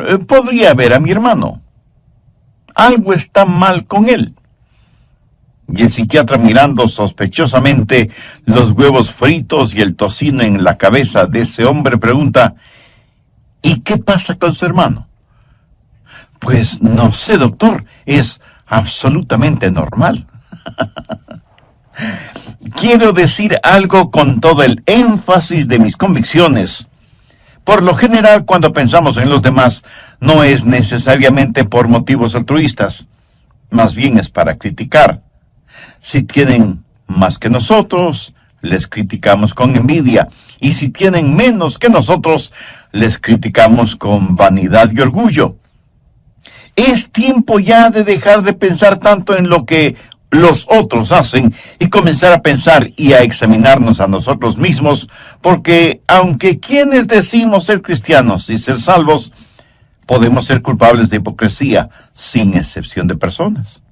doctor, podría ver a mi hermano. Algo está mal con él. Y el psiquiatra, mirando sospechosamente los huevos fritos y el tocino en la cabeza de ese hombre, pregunta: ¿y qué pasa con su hermano? Pues no sé, doctor, es absolutamente normal. Quiero decir algo con todo el énfasis de mis convicciones. Por lo general, cuando pensamos en los demás, no es necesariamente por motivos altruistas, más bien es para criticar. Si tienen más que nosotros, les criticamos con envidia, y si tienen menos que nosotros, les criticamos con vanidad y orgullo. Es tiempo ya de dejar de pensar tanto en lo que los otros hacen y comenzar a pensar y a examinarnos a nosotros mismos, porque aunque quienes decimos ser cristianos y ser salvos, podemos ser culpables de hipocresía, sin excepción de personas.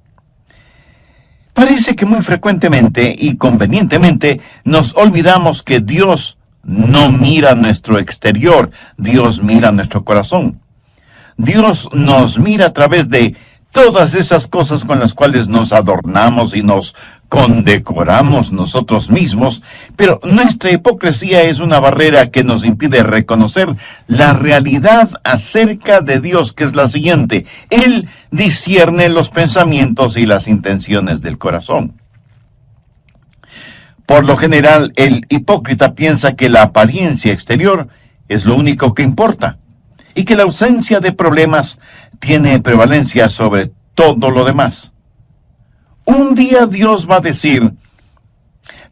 Parece que muy frecuentemente y convenientemente nos olvidamos que Dios no mira nuestro exterior, Dios mira nuestro corazón. Dios nos mira a través de todas esas cosas con las cuales nos adornamos y nos condecoramos nosotros mismos, pero nuestra hipocresía es una barrera que nos impide reconocer la realidad acerca de Dios, que es la siguiente: Él discierne los pensamientos y las intenciones del corazón. Por lo general, el hipócrita piensa que la apariencia exterior es lo único que importa, y que la ausencia de problemas tiene prevalencia sobre todo lo demás. Un día Dios va a decir: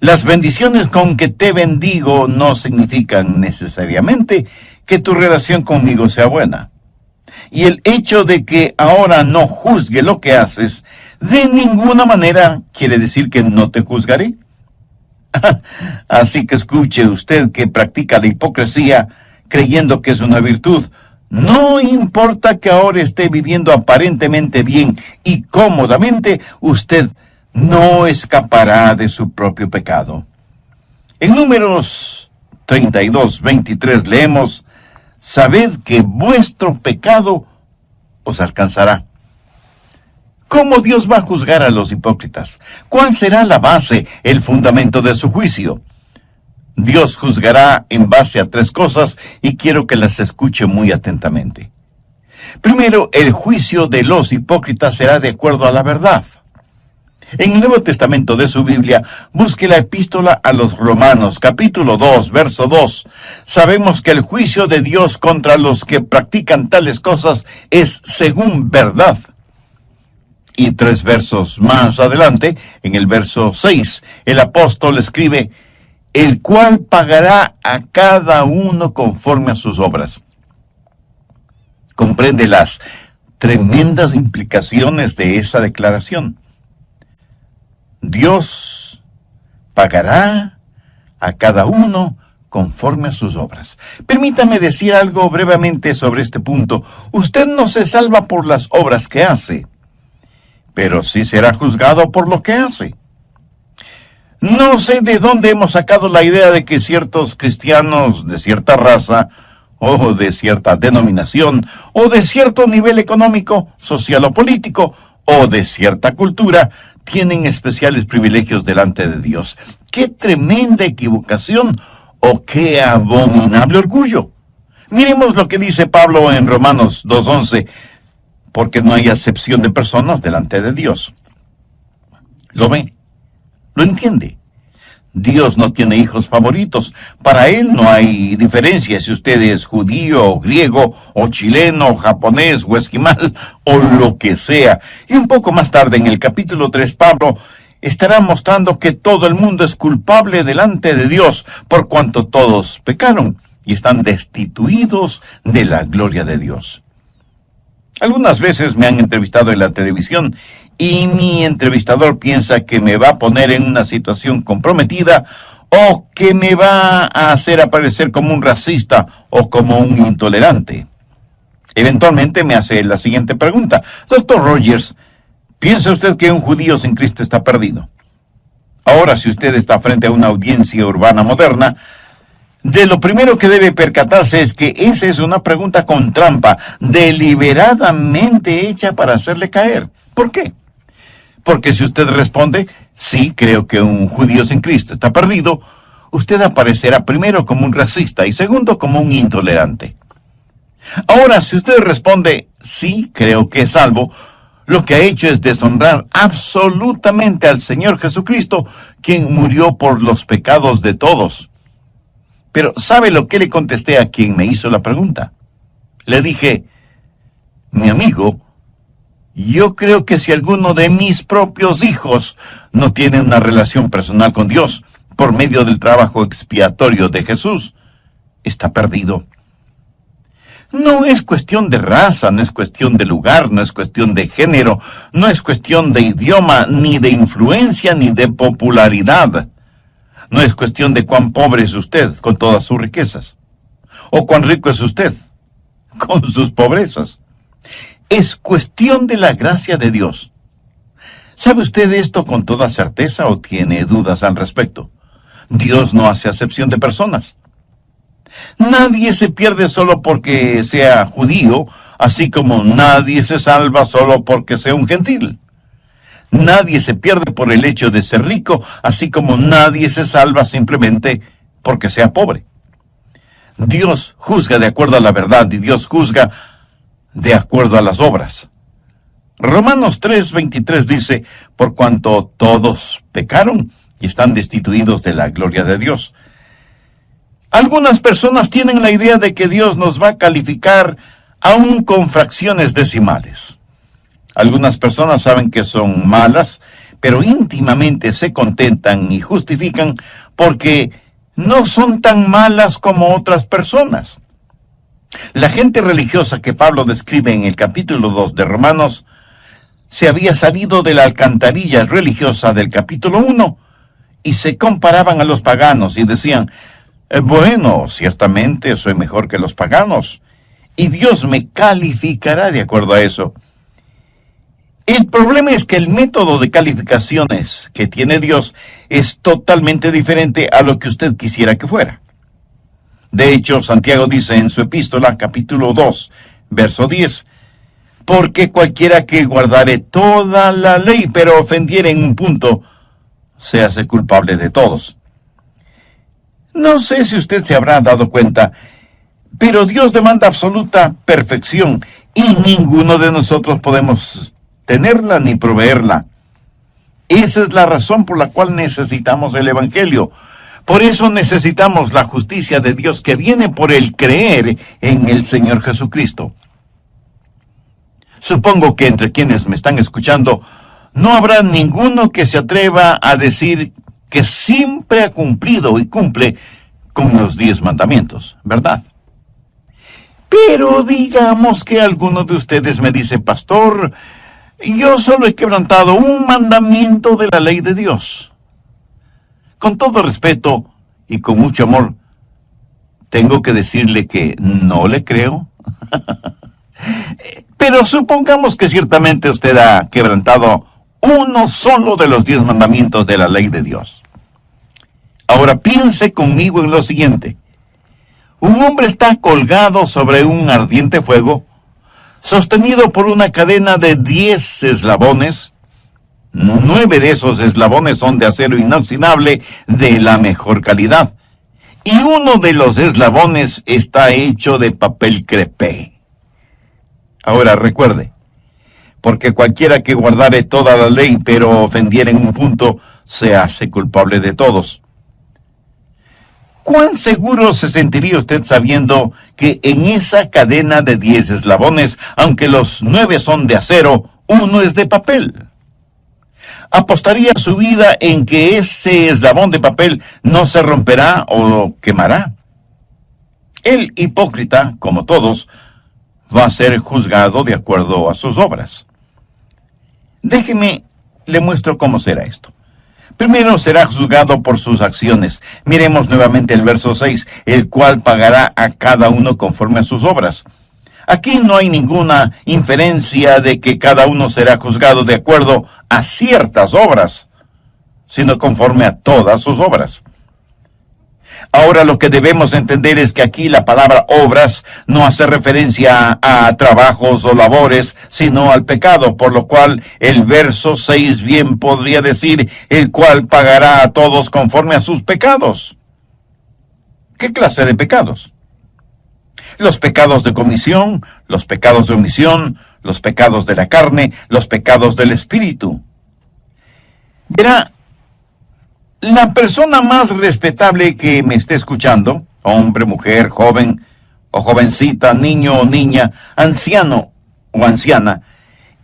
las bendiciones con que te bendigo no significan necesariamente que tu relación conmigo sea buena. Y el hecho de que ahora no juzgue lo que haces, de ninguna manera quiere decir que no te juzgaré. Así que escuche usted que practica la hipocresía creyendo que es una virtud. No importa que ahora esté viviendo aparentemente bien y cómodamente, usted no escapará de su propio pecado. En Números 32:23 leemos: sabed que vuestro pecado os alcanzará. ¿Cómo Dios va a juzgar a los hipócritas? ¿Cuál será la base, el fundamento de su juicio? Dios juzgará en base a 3 cosas y quiero que las escuche muy atentamente. Primero, el juicio de los hipócritas será de acuerdo a la verdad. En el Nuevo Testamento de su Biblia, busque la epístola a los Romanos, capítulo 2, verso 2. Sabemos que el juicio de Dios contra los que practican tales cosas es según verdad. Y 3 versos más adelante, en el verso 6, el apóstol escribe: el cual pagará a cada uno conforme a sus obras. Comprende las tremendas implicaciones de esa declaración. Dios pagará a cada uno conforme a sus obras. Permítame decir algo brevemente sobre este punto. Usted no se salva por las obras que hace, pero sí será juzgado por lo que hace. No sé de dónde hemos sacado la idea de que ciertos cristianos de cierta raza, o de cierta denominación, o de cierto nivel económico, social o político, o de cierta cultura, tienen especiales privilegios delante de Dios. ¡Qué tremenda equivocación! ¡O qué abominable orgullo! Miremos lo que dice Pablo en Romanos 2:11, porque no hay acepción de personas delante de Dios. ¿Lo ve? ¿Lo entiende? Dios no tiene hijos favoritos. Para Él no hay diferencia si usted es judío, o griego, o chileno, o japonés, o esquimal, o lo que sea. Y un poco más tarde, en el capítulo 3, Pablo estará mostrando que todo el mundo es culpable delante de Dios, por cuanto todos pecaron y están destituidos de la gloria de Dios. Algunas veces me han entrevistado en la televisión y mi entrevistador piensa que me va a poner en una situación comprometida o que me va a hacer aparecer como un racista o como un intolerante. Eventualmente me hace la siguiente pregunta: Dr. Rogers, ¿piensa usted que un judío sin Cristo está perdido? Ahora, si usted está frente a una audiencia urbana moderna, De lo primero que debe percatarse es que esa es una pregunta con trampa, deliberadamente hecha para hacerle caer. ¿Por qué? Porque si usted responde, sí, creo que un judío sin Cristo está perdido, usted aparecerá primero como un racista y segundo como un intolerante. Ahora, si usted responde, sí, creo que es salvo, lo que ha hecho es deshonrar absolutamente al Señor Jesucristo, quien murió por los pecados de todos. Pero ¿sabe lo que le contesté a quien me hizo la pregunta? Le dije, mi amigo, yo creo que si alguno de mis propios hijos no tiene una relación personal con Dios por medio del trabajo expiatorio de Jesús, está perdido. No es cuestión de raza, no es cuestión de lugar, no es cuestión de género, no es cuestión de idioma, ni de influencia, ni de popularidad. No es cuestión de cuán pobre es usted con todas sus riquezas, o cuán rico es usted con sus pobrezas. Es cuestión de la gracia de Dios. ¿Sabe usted esto con toda certeza o tiene dudas al respecto? Dios no hace acepción de personas. Nadie se pierde solo porque sea judío, así como nadie se salva solo porque sea un gentil. Nadie se pierde por el hecho de ser rico, así como nadie se salva simplemente porque sea pobre. Dios juzga de acuerdo a la verdad y Dios juzga de acuerdo a las obras. Romanos 3:23 dice, por cuanto todos pecaron y están destituidos de la gloria de Dios. Algunas personas tienen la idea de que Dios nos va a calificar aún con fracciones decimales. Algunas personas saben que son malas, pero íntimamente se contentan y justifican porque no son tan malas como otras personas. La gente religiosa que Pablo describe en el capítulo 2 de Romanos se había salido de la alcantarilla religiosa del capítulo 1 y se comparaban a los paganos y decían, bueno, ciertamente soy mejor que los paganos y Dios me calificará de acuerdo a eso. El problema es que el método de calificaciones que tiene Dios es totalmente diferente a lo que usted quisiera que fuera. De hecho, Santiago dice en su epístola, capítulo 2, verso 10, porque cualquiera que guardare toda la ley, pero ofendiere en un punto, se hace culpable de todos. No sé si usted se habrá dado cuenta, pero Dios demanda absoluta perfección y ninguno de nosotros podemos tenerla ni proveerla. Esa es la razón por la cual necesitamos el Evangelio. Por eso necesitamos la justicia de Dios que viene por el creer en el Señor Jesucristo. Supongo que entre quienes me están escuchando no habrá ninguno que se atreva a decir que siempre ha cumplido y cumple con los 10 mandamientos, ¿verdad? Pero digamos que alguno de ustedes me dice, pastor, yo solo he quebrantado un mandamiento de la ley de Dios. Con todo respeto y con mucho amor, tengo que decirle que no le creo. Pero supongamos que ciertamente usted ha quebrantado uno solo de los 10 mandamientos de la ley de Dios. Ahora piense conmigo en lo siguiente. Un hombre está colgado sobre un ardiente fuego, sostenido por una cadena de 10 eslabones. 9 de esos eslabones son de acero inoxidable de la mejor calidad. Y uno de los eslabones está hecho de papel crepé. Ahora recuerde, porque cualquiera que guardare toda la ley, pero ofendiere en un punto, se hace culpable de todos. ¿Cuán seguro se sentiría usted sabiendo que en esa cadena de 10 eslabones, aunque los 9 son de acero, uno es de papel? ¿Apostaría su vida en que ese eslabón de papel no se romperá o quemará? El hipócrita, como todos, va a ser juzgado de acuerdo a sus obras. Déjeme, le muestro cómo será esto. Primero será juzgado por sus acciones. Miremos nuevamente el verso 6, el cual pagará a cada uno conforme a sus obras. Aquí no hay ninguna inferencia de que cada uno será juzgado de acuerdo a ciertas obras, sino conforme a todas sus obras. Ahora lo que debemos entender es que aquí la palabra obras no hace referencia a trabajos o labores, sino al pecado, por lo cual el verso 6 bien podría decir, el cual pagará a todos conforme a sus pecados. ¿Qué clase de pecados? Los pecados de comisión, los pecados de omisión, los pecados de la carne, los pecados del espíritu. Verá, la persona más respetable que me esté escuchando, hombre, mujer, joven o jovencita, niño o niña, anciano o anciana,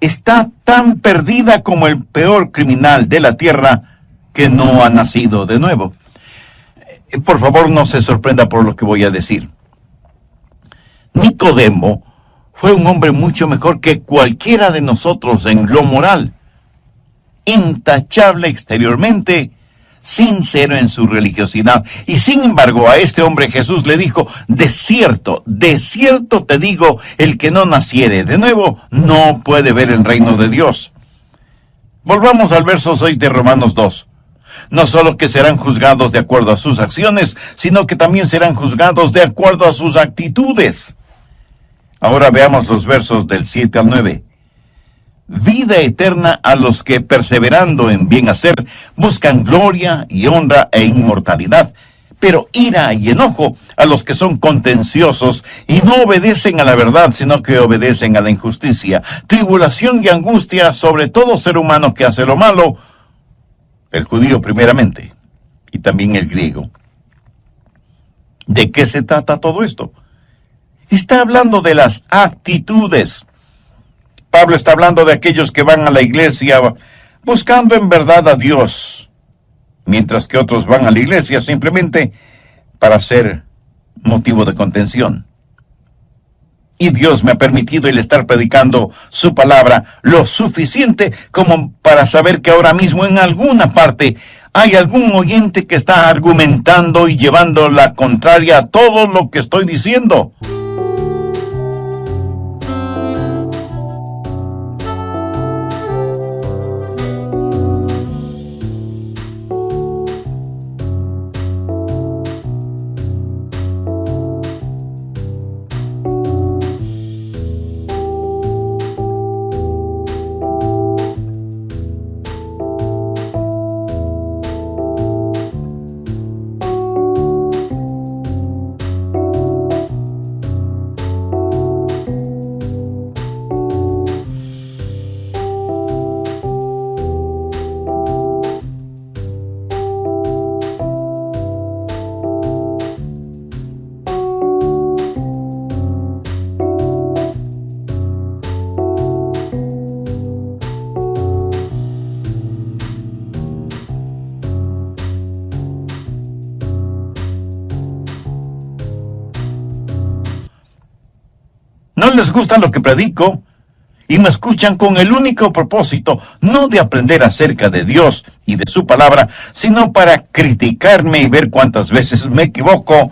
está tan perdida como el peor criminal de la tierra que no ha nacido de nuevo. Por favor, no se sorprenda por lo que voy a decir. Nicodemo fue un hombre mucho mejor que cualquiera de nosotros en lo moral, intachable exteriormente, sincero en su religiosidad. Y sin embargo, a este hombre Jesús le dijo, de cierto te digo, el que no naciere de nuevo no puede ver el reino de Dios. Volvamos al verso 6 de Romanos 2. No solo que serán juzgados de acuerdo a sus acciones, sino que también serán juzgados de acuerdo a sus actitudes. Ahora veamos los versos del 7 al 9. Vida eterna a los que, perseverando en bien hacer, buscan gloria y honra e inmortalidad, pero ira y enojo a los que son contenciosos y no obedecen a la verdad, sino que obedecen a la injusticia. Tribulación y angustia sobre todo ser humano que hace lo malo, el judío primeramente, y también el griego. ¿De qué se trata todo esto? Está hablando de las actitudes. Pablo está hablando de aquellos que van a la iglesia buscando en verdad a Dios, mientras que otros van a la iglesia simplemente para ser motivo de contención. Y Dios me ha permitido el estar predicando su palabra lo suficiente como para saber que ahora mismo en alguna parte hay algún oyente que está argumentando y llevando la contraria a todo lo que estoy diciendo. No les gusta lo que predico y me escuchan con el único propósito, no de aprender acerca de Dios y de su palabra, sino para criticarme y ver cuántas veces me equivoco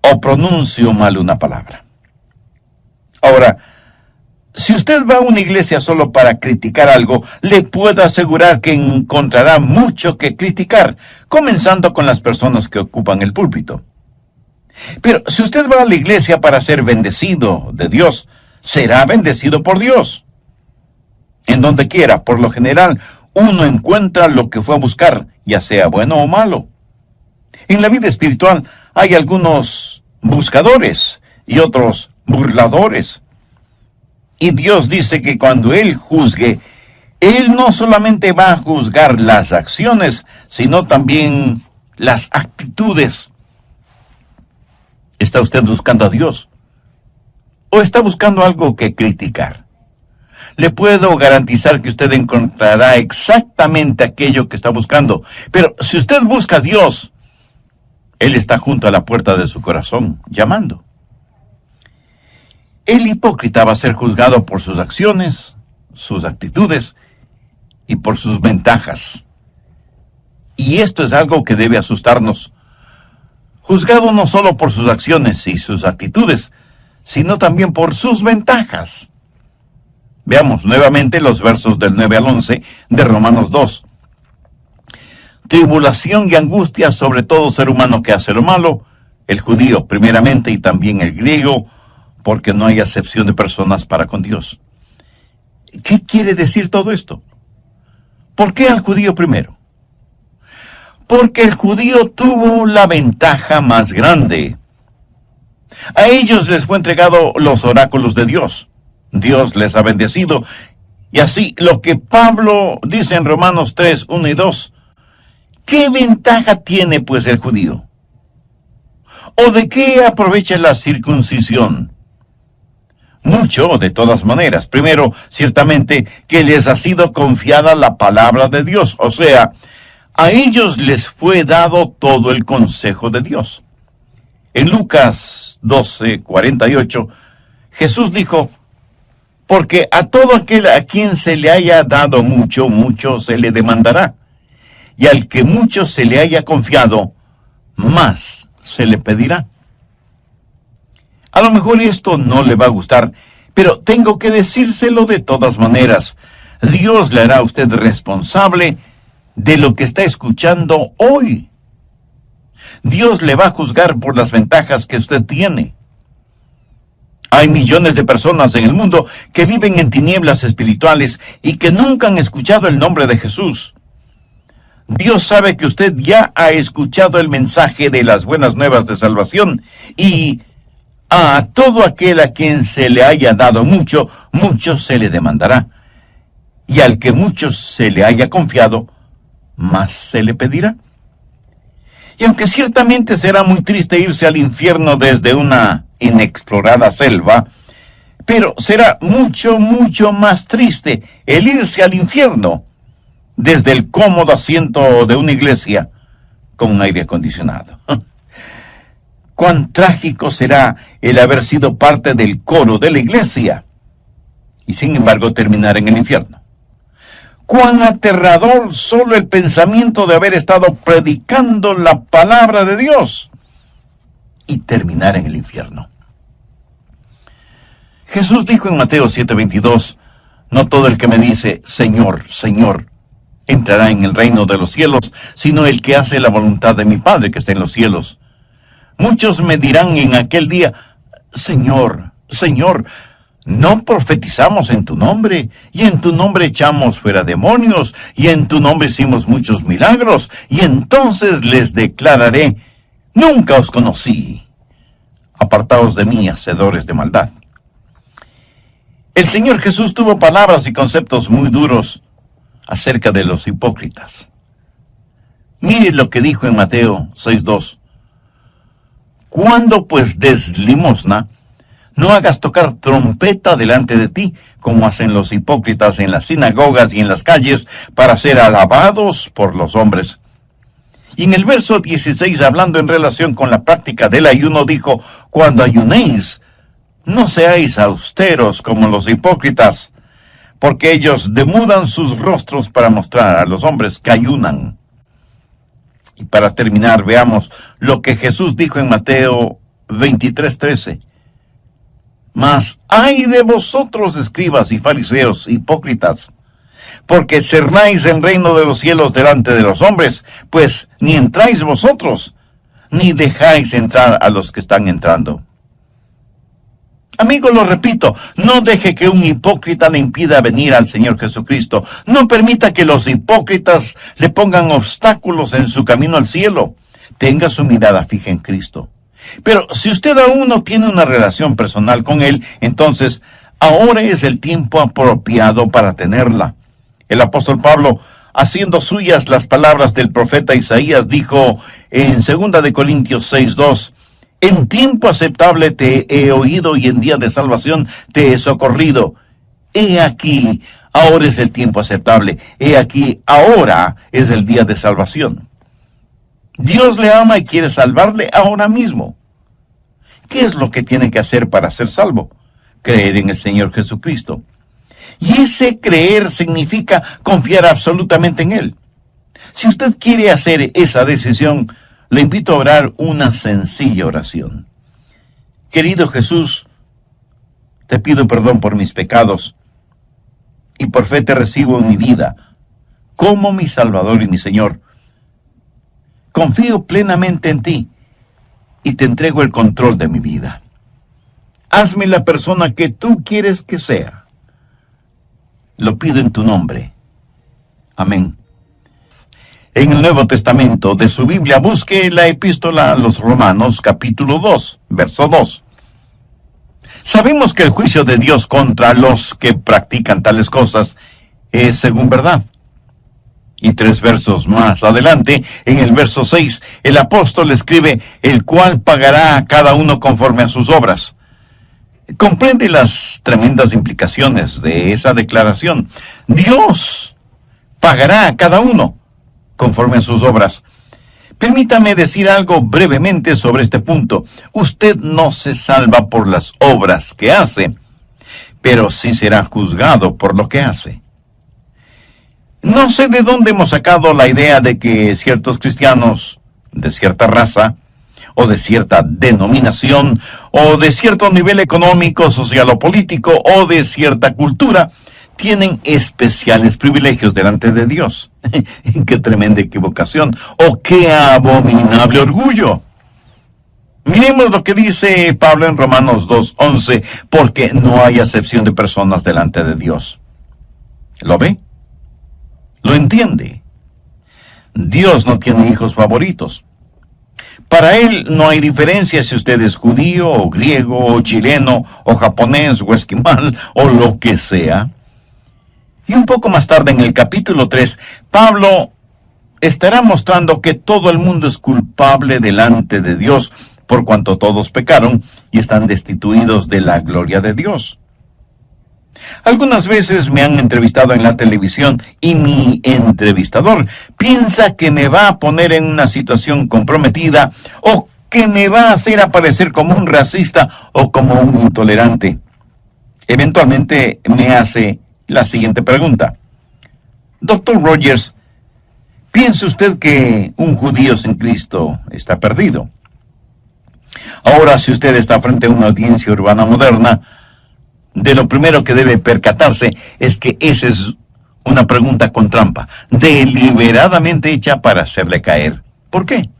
o pronuncio mal una palabra. Ahora, si usted va a una iglesia solo para criticar algo, le puedo asegurar que encontrará mucho que criticar, comenzando con las personas que ocupan el púlpito. Pero si usted va a la iglesia para ser bendecido de Dios, será bendecido por Dios. En donde quiera, por lo general, uno encuentra lo que fue a buscar, ya sea bueno o malo. En la vida espiritual hay algunos buscadores y otros burladores. Y Dios dice que cuando Él juzgue, Él no solamente va a juzgar las acciones, sino también las actitudes. ¿Está usted buscando a Dios? ¿O está buscando algo que criticar? Le puedo garantizar que usted encontrará exactamente aquello que está buscando. Pero si usted busca a Dios, Él está junto a la puerta de su corazón, llamando. El hipócrita va a ser juzgado por sus acciones, sus actitudes y por sus ventajas. Y esto es algo que debe asustarnos. Juzgado no solo por sus acciones y sus actitudes, sino también por sus ventajas. Veamos nuevamente los versos del 9 al 11 de Romanos 2. tribulación y angustia sobre todo ser humano que hace lo malo, el judío primeramente y también el griego, porque no hay acepción de personas para con Dios. ¿Qué quiere decir todo esto? ¿Por qué al judío primero? Porque el judío tuvo la ventaja más grande. A ellos les fue entregado los oráculos de Dios. Dios les ha bendecido. Y así, lo que Pablo dice en Romanos 3, 1 y 2, ¿qué ventaja tiene pues el judío? ¿O de qué aprovecha la circuncisión? Mucho, de todas maneras. Primero, ciertamente, que les ha sido confiada la palabra de Dios. O sea, a ellos les fue dado todo el consejo de Dios. En Lucas 12, 48, Jesús dijo, porque a todo aquel a quien se le haya dado mucho, mucho se le demandará. Y al que mucho se le haya confiado, más se le pedirá. A lo mejor esto no le va a gustar, pero tengo que decírselo de todas maneras. Dios le hará a usted responsable de lo que está escuchando hoy. Dios le va a juzgar por las ventajas que usted tiene. Hay millones de personas en el mundo que viven en tinieblas espirituales y que nunca han escuchado el nombre de Jesús. Dios sabe que usted ya ha escuchado el mensaje de las buenas nuevas de salvación y a todo aquel a quien se le haya dado mucho, mucho se le demandará. Y al que mucho se le haya confiado, más se le pedirá. Y aunque ciertamente será muy triste irse al infierno desde una inexplorada selva, pero será mucho, mucho más triste el irse al infierno desde el cómodo asiento de una iglesia con un aire acondicionado. Cuán trágico será el haber sido parte del coro de la iglesia y sin embargo terminar en el infierno. Cuán aterrador solo el pensamiento de haber estado predicando la palabra de Dios y terminar en el infierno. Jesús dijo en Mateo 7:22, no todo el que me dice, Señor, Señor, entrará en el reino de los cielos, sino el que hace la voluntad de mi Padre que está en los cielos. Muchos me dirán en aquel día, Señor, Señor, ¿no profetizamos en tu nombre? Y en tu nombre echamos fuera demonios, y en tu nombre hicimos muchos milagros. Y entonces les declararé, nunca os conocí. Apartaos de mí, hacedores de maldad. El Señor Jesús tuvo palabras y conceptos muy duros acerca de los hipócritas. Mire lo que dijo en Mateo 6:2. Cuando pues des limosna, no hagas tocar trompeta delante de ti, como hacen los hipócritas en las sinagogas y en las calles, para ser alabados por los hombres. Y en el verso 16, hablando en relación con la práctica del ayuno, dijo, cuando ayunéis, no seáis austeros como los hipócritas, porque ellos demudan sus rostros para mostrar a los hombres que ayunan. Y para terminar, veamos lo que Jesús dijo en Mateo 23:13. Mas ay de vosotros, escribas y fariseos, hipócritas, porque cerráis el reino de los cielos delante de los hombres, pues ni entráis vosotros, ni dejáis entrar a los que están entrando. Amigo, lo repito, no deje que un hipócrita le impida venir al Señor Jesucristo. No permita que los hipócritas le pongan obstáculos en su camino al cielo. Tenga su mirada fija en Cristo. Pero si usted aún no tiene una relación personal con Él, entonces ahora es el tiempo apropiado para tenerla. El apóstol Pablo, haciendo suyas las palabras del profeta Isaías, dijo en 2 de Corintios 6:2, en tiempo aceptable te he oído y en día de salvación te he socorrido. He aquí, ahora es el tiempo aceptable. He aquí, ahora es el día de salvación. Dios le ama y quiere salvarle ahora mismo. ¿Qué es lo que tiene que hacer para ser salvo? Creer en el Señor Jesucristo. Y ese creer significa confiar absolutamente en Él. Si usted quiere hacer esa decisión, le invito a orar una sencilla oración. Querido Jesús, te pido perdón por mis pecados y por fe te recibo en mi vida como mi Salvador y mi Señor. confío plenamente en ti y te entrego el control de mi vida. Hazme la persona que tú quieres que sea. Lo pido en tu nombre. Amén. En el Nuevo Testamento de su Biblia, busque la epístola a los Romanos, capítulo 2, verso 2. Sabemos que el juicio de Dios contra los que practican tales cosas es según verdad. Y 3 versos más adelante, en el verso 6, el apóstol escribe, el cual pagará a cada uno conforme a sus obras. Comprende las tremendas implicaciones de esa declaración. Dios pagará a cada uno conforme a sus obras. Permítame decir algo brevemente sobre este punto. Usted no se salva por las obras que hace, pero sí será juzgado por lo que hace. No sé de dónde hemos sacado la idea de que ciertos cristianos de cierta raza, o de cierta denominación, o de cierto nivel económico, social o político, o de cierta cultura, tienen especiales privilegios delante de Dios. ¡Qué tremenda equivocación! ¡Oh, qué abominable orgullo! Miremos lo que dice Pablo en Romanos 2:11, porque no hay acepción de personas delante de Dios. ¿Lo ve? ¿Lo entiende? Dios no tiene hijos favoritos. Para Él no hay diferencia si usted es judío, o griego, o chileno, o japonés, o esquimal, o lo que sea. Y un poco más tarde, en el capítulo 3, Pablo estará mostrando que todo el mundo es culpable delante de Dios, por cuanto todos pecaron y están destituidos de la gloria de Dios. Algunas veces me han entrevistado en la televisión y mi entrevistador piensa que me va a poner en una situación comprometida o que me va a hacer aparecer como un racista o como un intolerante. Eventualmente me hace la siguiente pregunta. Doctor Rogers, ¿piensa usted que un judío sin Cristo está perdido? Ahora, si usted está frente a una audiencia urbana moderna, de lo primero que debe percatarse es que esa es una pregunta con trampa, deliberadamente hecha para hacerle caer. ¿Por qué?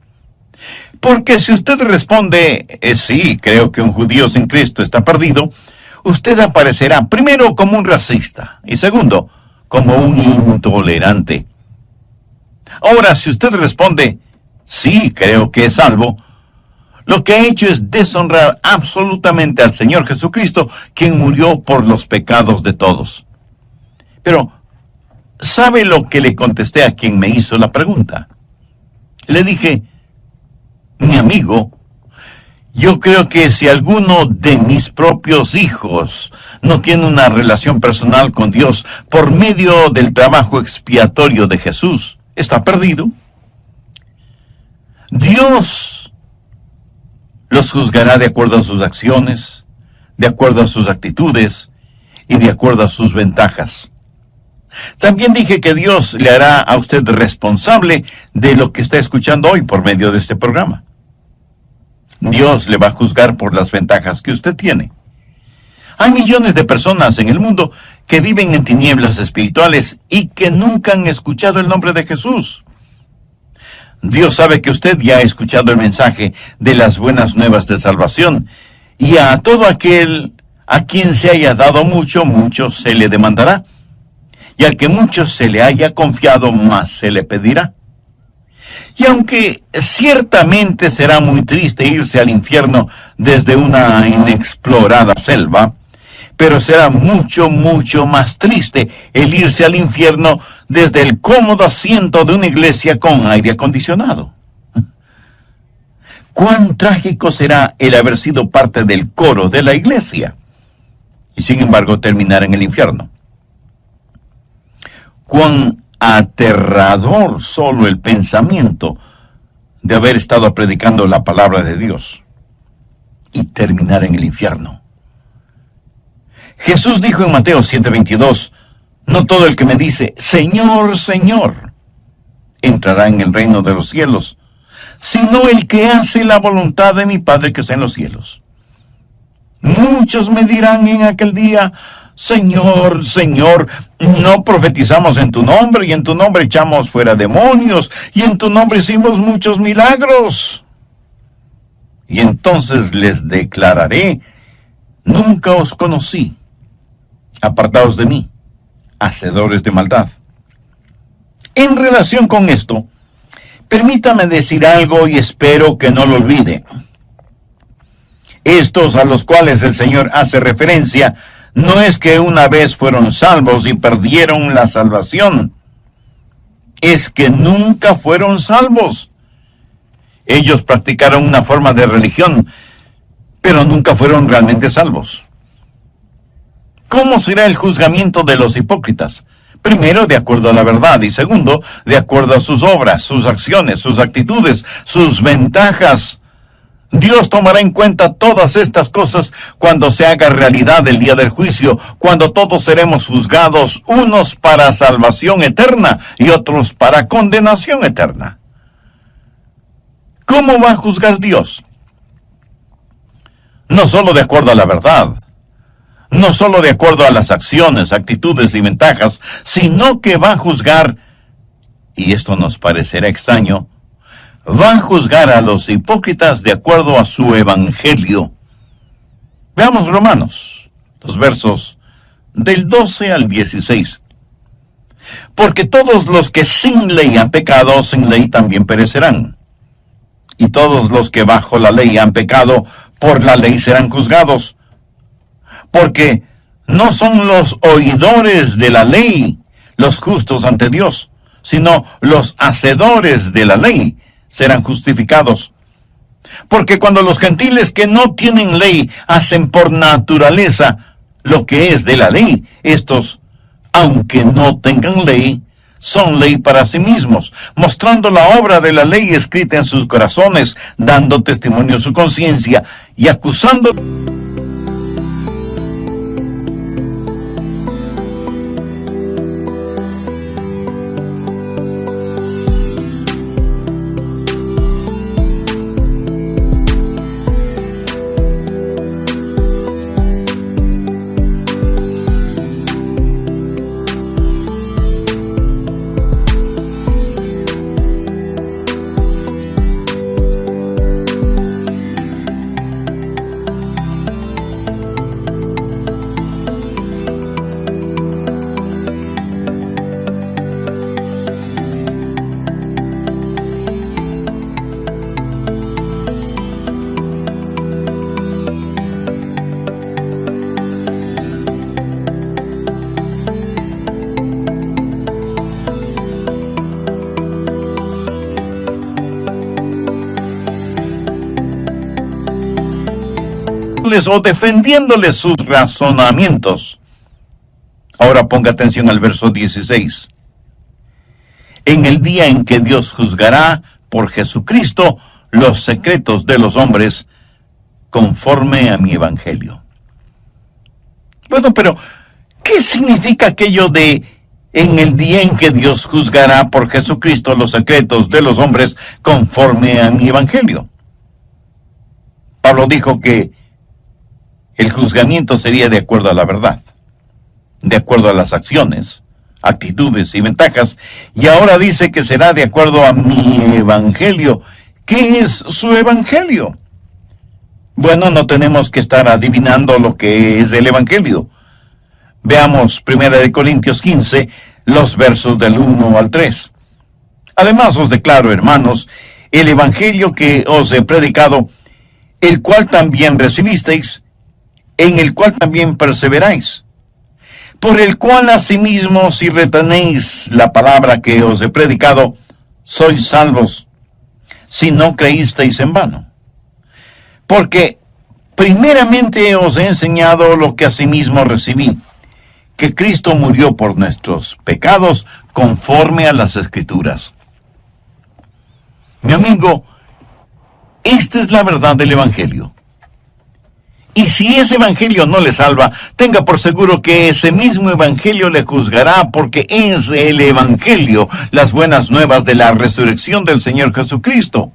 Porque si usted responde, sí, creo que un judío sin Cristo está perdido, usted aparecerá primero como un racista y segundo, como un intolerante. Ahora, si usted responde, sí, creo que es salvo, lo que ha hecho es deshonrar absolutamente al Señor Jesucristo, quien murió por los pecados de todos. Pero, ¿sabe lo que le contesté a quien me hizo la pregunta? Le dije, mi amigo, yo creo que si alguno de mis propios hijos no tiene una relación personal con Dios por medio del trabajo expiatorio de Jesús, está perdido. Dios los juzgará de acuerdo a sus acciones, de acuerdo a sus actitudes y de acuerdo a sus ventajas. También dije que Dios le hará a usted responsable de lo que está escuchando hoy por medio de este programa. Dios le va a juzgar por las ventajas que usted tiene. Hay millones de personas en el mundo que viven en tinieblas espirituales y que nunca han escuchado el nombre de Jesús. Dios sabe que usted ya ha escuchado el mensaje de las buenas nuevas de salvación, y a todo aquel a quien se haya dado mucho, mucho se le demandará, y al que mucho se le haya confiado, más se le pedirá. Y aunque ciertamente será muy triste irse al infierno desde una inexplorada selva, pero será mucho, mucho más triste el irse al infierno desde el cómodo asiento de una iglesia con aire acondicionado. Cuán trágico será el haber sido parte del coro de la iglesia y sin embargo terminar en el infierno. Cuán aterrador solo el pensamiento de haber estado predicando la palabra de Dios y terminar en el infierno. Jesús dijo en Mateo 7:22, no todo el que me dice, Señor, Señor, entrará en el reino de los cielos, sino el que hace la voluntad de mi Padre que está en los cielos. Muchos me dirán en aquel día, Señor, Señor, no profetizamos en tu nombre, y en tu nombre echamos fuera demonios, y en tu nombre hicimos muchos milagros. Y entonces les declararé: nunca os conocí. Apartaos de mí, hacedores de maldad. En relación con esto, permítame decir algo y espero que no lo olvide. Estos a los cuales el Señor hace referencia no es que una vez fueron salvos y perdieron la salvación. Es que nunca fueron salvos. Ellos practicaron una forma de religión, pero nunca fueron realmente salvos. ¿Cómo será el juzgamiento de los hipócritas? Primero, de acuerdo a la verdad, y segundo, de acuerdo a sus obras, sus acciones, sus actitudes, sus ventajas. Dios tomará en cuenta todas estas cosas cuando se haga realidad el día del juicio, cuando todos seremos juzgados, unos para salvación eterna y otros para condenación eterna. ¿Cómo va a juzgar Dios? No solo de acuerdo a la verdad, no solo de acuerdo a las acciones, actitudes y ventajas, sino que va a juzgar, y esto nos parecerá extraño, va a juzgar a los hipócritas de acuerdo a su evangelio. Veamos Romanos, los versos del 12 al 16. Porque todos los que sin ley han pecado, sin ley también perecerán. Y todos los que bajo la ley han pecado, por la ley serán juzgados. Porque no son los oidores de la ley los justos ante Dios, sino los hacedores de la ley serán justificados. Porque cuando los gentiles que no tienen ley hacen por naturaleza lo que es de la ley, estos, aunque no tengan ley, son ley para sí mismos, mostrando la obra de la ley escrita en sus corazones, dando testimonio a su conciencia y acusando. O defendiéndoles sus razonamientos. Ahora ponga atención al verso 16. En el día en que Dios juzgará por Jesucristo los secretos de los hombres, conforme a mi evangelio. Bueno, pero ¿qué significa aquello de en el día en que Dios juzgará por Jesucristo los secretos de los hombres, conforme a mi evangelio? Pablo dijo que el juzgamiento sería de acuerdo a la verdad, de acuerdo a las acciones, actitudes y ventajas, y ahora dice que será de acuerdo a mi evangelio. ¿Qué es su evangelio? Bueno, no tenemos que estar adivinando lo que es el evangelio. Veamos 1 Corintios 15, los versos del 1 al 3. Además os declaro, hermanos, el evangelio que os he predicado, el cual también recibisteis, en el cual también perseveráis, por el cual asimismo, si retenéis la palabra que os he predicado, sois salvos, si no creísteis en vano. Porque primeramente os he enseñado lo que asimismo recibí, que Cristo murió por nuestros pecados conforme a las Escrituras. Mi amigo, esta es la verdad del Evangelio. Y si ese evangelio no le salva, tenga por seguro que ese mismo evangelio le juzgará, porque es el evangelio, las buenas nuevas de la resurrección del Señor Jesucristo.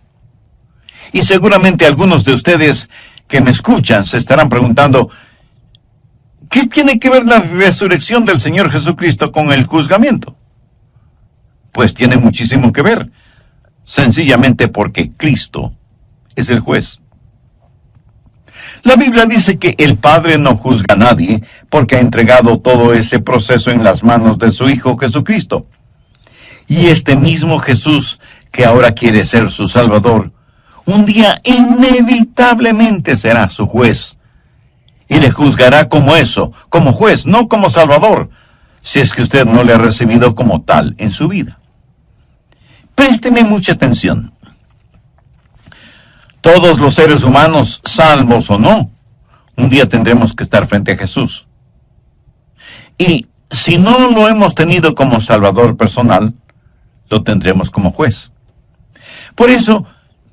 Y seguramente algunos de ustedes que me escuchan se estarán preguntando, ¿Qué tiene que ver la resurrección del Señor Jesucristo con el juzgamiento? Pues tiene muchísimo que ver, sencillamente porque Cristo es el juez. La Biblia dice que el Padre no juzga a nadie porque ha entregado todo ese proceso en las manos de su Hijo Jesucristo. Y este mismo Jesús, que ahora quiere ser su Salvador, un día inevitablemente será su juez. Y le juzgará como eso, como juez, no como Salvador, si es que usted no le ha recibido como tal en su vida. Présteme mucha atención. Todos los seres humanos, salvos o no, un día tendremos que estar frente a Jesús. Y si no lo hemos tenido como Salvador personal, lo tendremos como juez. Por eso,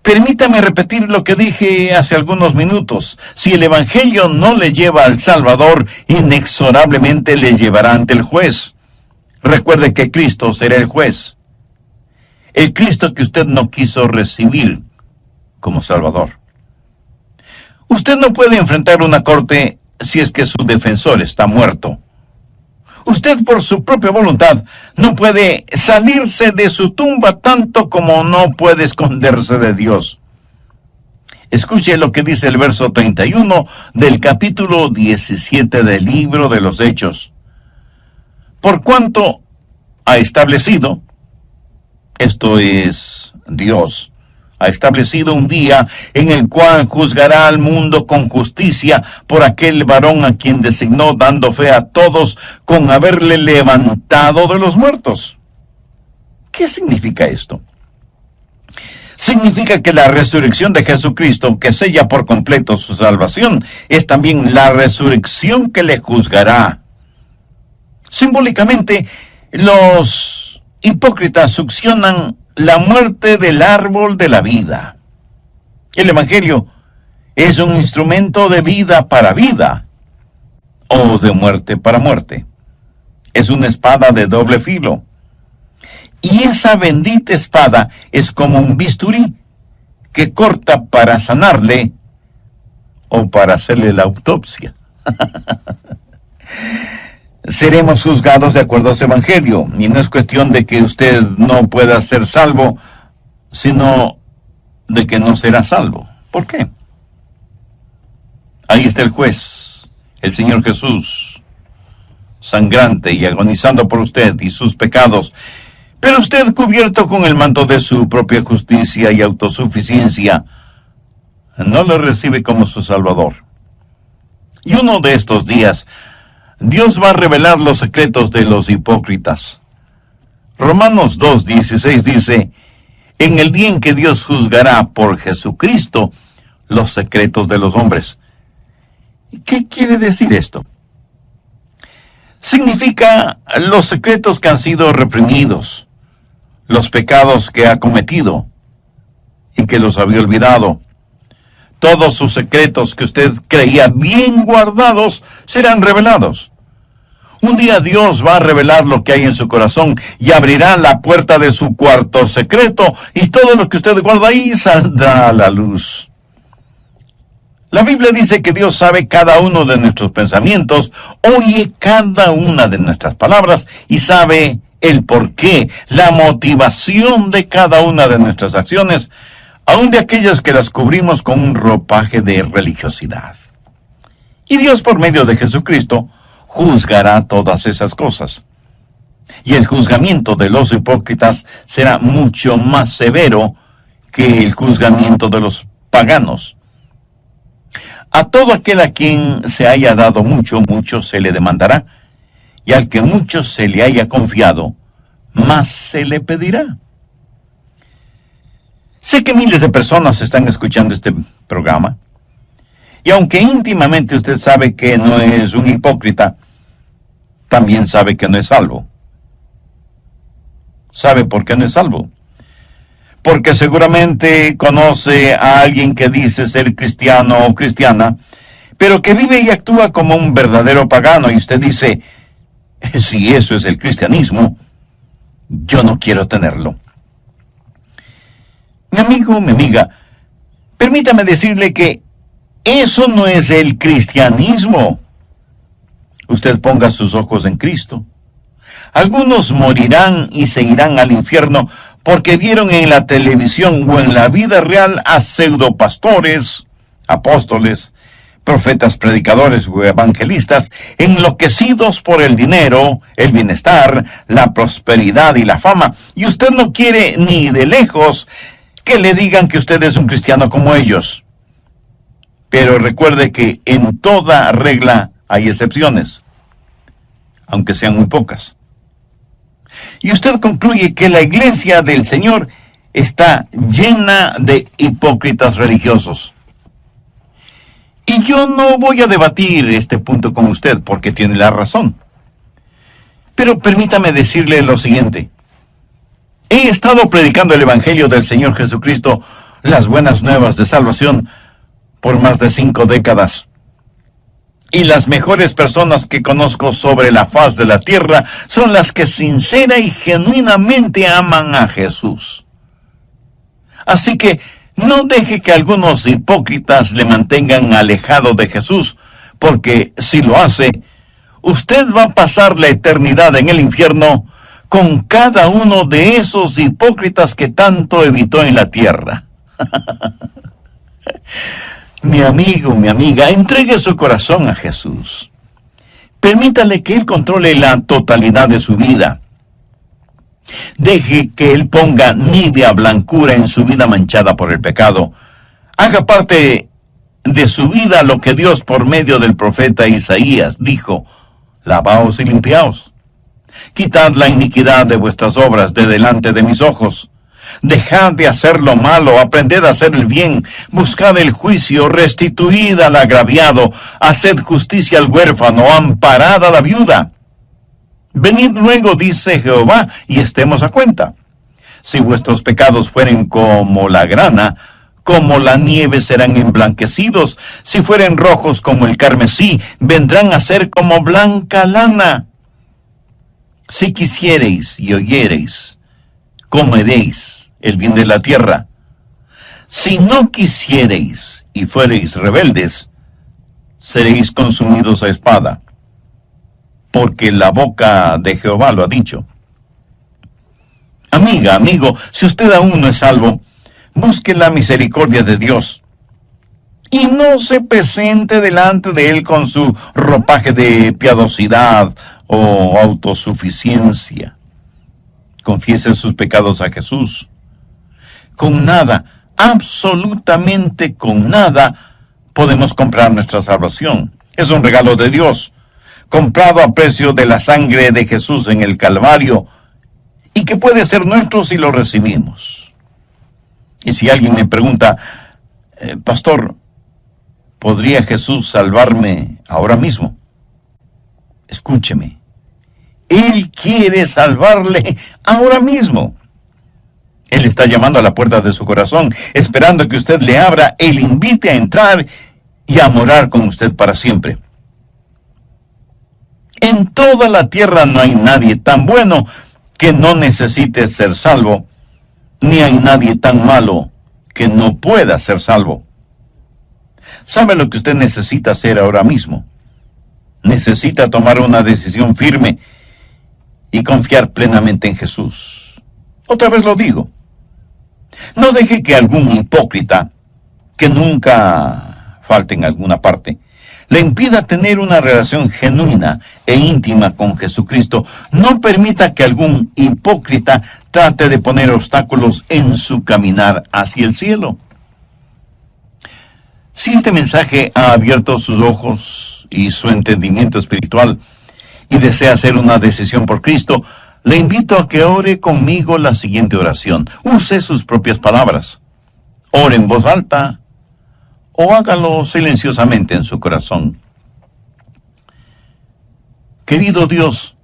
permítame repetir lo que dije hace algunos minutos. Si el Evangelio no le lleva al Salvador, inexorablemente le llevará ante el juez. Recuerde que Cristo será el juez. El Cristo que usted no quiso recibir como Salvador. Usted no puede enfrentar una corte si es que su defensor está muerto. Usted por su propia voluntad no puede salirse de su tumba tanto como no puede esconderse de Dios. Escuche lo que dice el verso 31 del capítulo 17 del libro de los Hechos. Por cuanto ha establecido, esto es Dios, ha establecido un día en el cual juzgará al mundo con justicia por aquel varón a quien designó, dando fe a todos con haberle levantado de los muertos. ¿Qué significa esto? Significa que la resurrección de Jesucristo, que sella por completo su salvación, es también la resurrección que le juzgará. Simbólicamente, los hipócritas succionan la muerte del árbol de la vida. El Evangelio es un instrumento de vida para vida, o de muerte para muerte. Es una espada de doble filo. Y esa bendita espada es como un bisturí que corta para sanarle o para hacerle la autopsia. Seremos juzgados de acuerdo a ese Evangelio, y no es cuestión de que usted no pueda ser salvo, sino de que no será salvo. ¿Por qué? Ahí está el juez, el Señor Jesús, sangrante y agonizando por usted y sus pecados, pero usted, cubierto con el manto de su propia justicia y autosuficiencia, no lo recibe como su Salvador. Y uno de estos días, Dios va a revelar los secretos de los hipócritas. Romanos 2:16 dice, en el día en que Dios juzgará por Jesucristo los secretos de los hombres. ¿Qué quiere decir esto? Significa los secretos que han sido reprimidos, los pecados que ha cometido y que los había olvidado. Todos sus secretos que usted creía bien guardados serán revelados. Un día Dios va a revelar lo que hay en su corazón y abrirá la puerta de su cuarto secreto y todo lo que usted guarda ahí saldrá a la luz. La Biblia dice que Dios sabe cada uno de nuestros pensamientos, oye cada una de nuestras palabras y sabe el porqué, la motivación de cada una de nuestras acciones, aun de aquellas que las cubrimos con un ropaje de religiosidad. Y Dios, por medio de Jesucristo, juzgará todas esas cosas. Y el juzgamiento de los hipócritas será mucho más severo que el juzgamiento de los paganos. A todo aquel a quien se haya dado mucho, mucho se le demandará, y al que mucho se le haya confiado, más se le pedirá. Sé que miles de personas están escuchando este programa, y aunque íntimamente usted sabe que no es un hipócrita, también sabe que no es salvo. ¿Sabe por qué no es salvo? Porque seguramente conoce a alguien que dice ser cristiano o cristiana, pero que vive y actúa como un verdadero pagano, y usted dice, si eso es el cristianismo, yo no quiero tenerlo. Mi amigo, mi amiga, permítame decirle que eso no es el cristianismo. usted ponga sus ojos en Cristo. Algunos morirán y se irán al infierno porque vieron en la televisión o en la vida real a pseudopastores, apóstoles, profetas, predicadores o evangelistas enloquecidos por el dinero, el bienestar, la prosperidad y la fama. Y usted no quiere ni de lejos que le digan que usted es un cristiano como ellos. Pero recuerde que en toda regla hay excepciones, aunque sean muy pocas. Y usted concluye que la iglesia del Señor está llena de hipócritas religiosos. Y yo no voy a debatir este punto con usted porque tiene la razón. Pero permítame decirle lo siguiente. He estado predicando el Evangelio del Señor Jesucristo, las buenas nuevas de salvación, por más de 5 décadas. Y las mejores personas que conozco sobre la faz de la tierra son las que sincera y genuinamente aman a Jesús. Así que no deje que algunos hipócritas le mantengan alejado de Jesús, porque si lo hace, usted va a pasar la eternidad en el infierno con cada uno de esos hipócritas que tanto evitó en la tierra. Mi amigo, mi amiga, entregue su corazón a Jesús. Permítale que Él controle la totalidad de su vida. Deje que Él ponga nívea blancura en su vida manchada por el pecado. Haga parte de su vida lo que Dios por medio del profeta Isaías dijo: lavaos y limpiaos. Quitad la iniquidad de vuestras obras de delante de mis ojos. Dejad de hacer lo malo, aprended a hacer el bien, buscad el juicio, restituid al agraviado, haced justicia al huérfano, amparad a la viuda. Venid luego, dice Jehová, y estemos a cuenta. Si vuestros pecados fueren como la grana, como la nieve serán emblanquecidos. Si fueren rojos como el carmesí, vendrán a ser como blanca lana. Si quisiereis y oyereis, comeréis el bien de la tierra. Si no quisiereis y fuereis rebeldes, seréis consumidos a espada, porque la boca de Jehová lo ha dicho. Amiga, amigo, si usted aún no es salvo, busque la misericordia de Dios y no se presente delante de Él con su ropaje de piadosidad o autosuficiencia. Confiese sus pecados a Jesús. Con nada, absolutamente con nada, podemos comprar nuestra salvación. Es un regalo de Dios, comprado a precio de la sangre de Jesús en el Calvario, y que puede ser nuestro si lo recibimos. Y si alguien me pregunta, pastor, ¿podría Jesús salvarme ahora mismo? Escúcheme, Él quiere salvarle ahora mismo. Él está llamando a la puerta de su corazón, esperando que usted le abra y le invite a entrar y a morar con usted para siempre. En toda la tierra no hay nadie tan bueno que no necesite ser salvo, ni hay nadie tan malo que no pueda ser salvo. ¿Sabe lo que usted necesita hacer ahora mismo? Necesita tomar una decisión firme y confiar plenamente en Jesús. Otra vez lo digo. No deje que algún hipócrita, que nunca falte en alguna parte, le impida tener una relación genuina e íntima con Jesucristo. No permita que algún hipócrita trate de poner obstáculos en su caminar hacia el cielo. Si este mensaje ha abierto sus ojos y su entendimiento espiritual y desea hacer una decisión por Cristo, le invito a que ore conmigo la siguiente oración. Use sus propias palabras. Ore en voz alta o hágalo silenciosamente en su corazón. Querido Dios,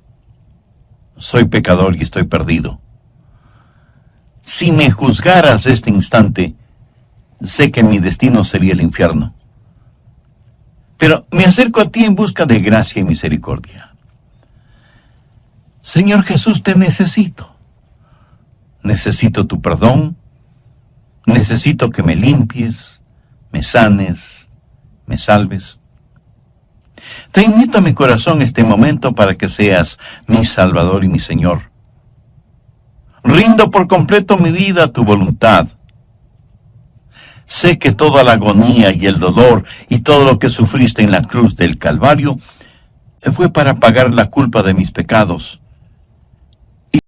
soy pecador y estoy perdido. Si me juzgaras este instante, sé que mi destino sería el infierno. Pero me acerco a ti en busca de gracia y misericordia. Señor Jesús, te necesito. Necesito tu perdón. Necesito que me limpies, me sanes, me salves. Te invito a mi corazón este momento para que seas mi Salvador y mi Señor. Rindo por completo mi vida a tu voluntad. Sé que toda la agonía y el dolor y todo lo que sufriste en la cruz del Calvario fue para pagar la culpa de mis pecados.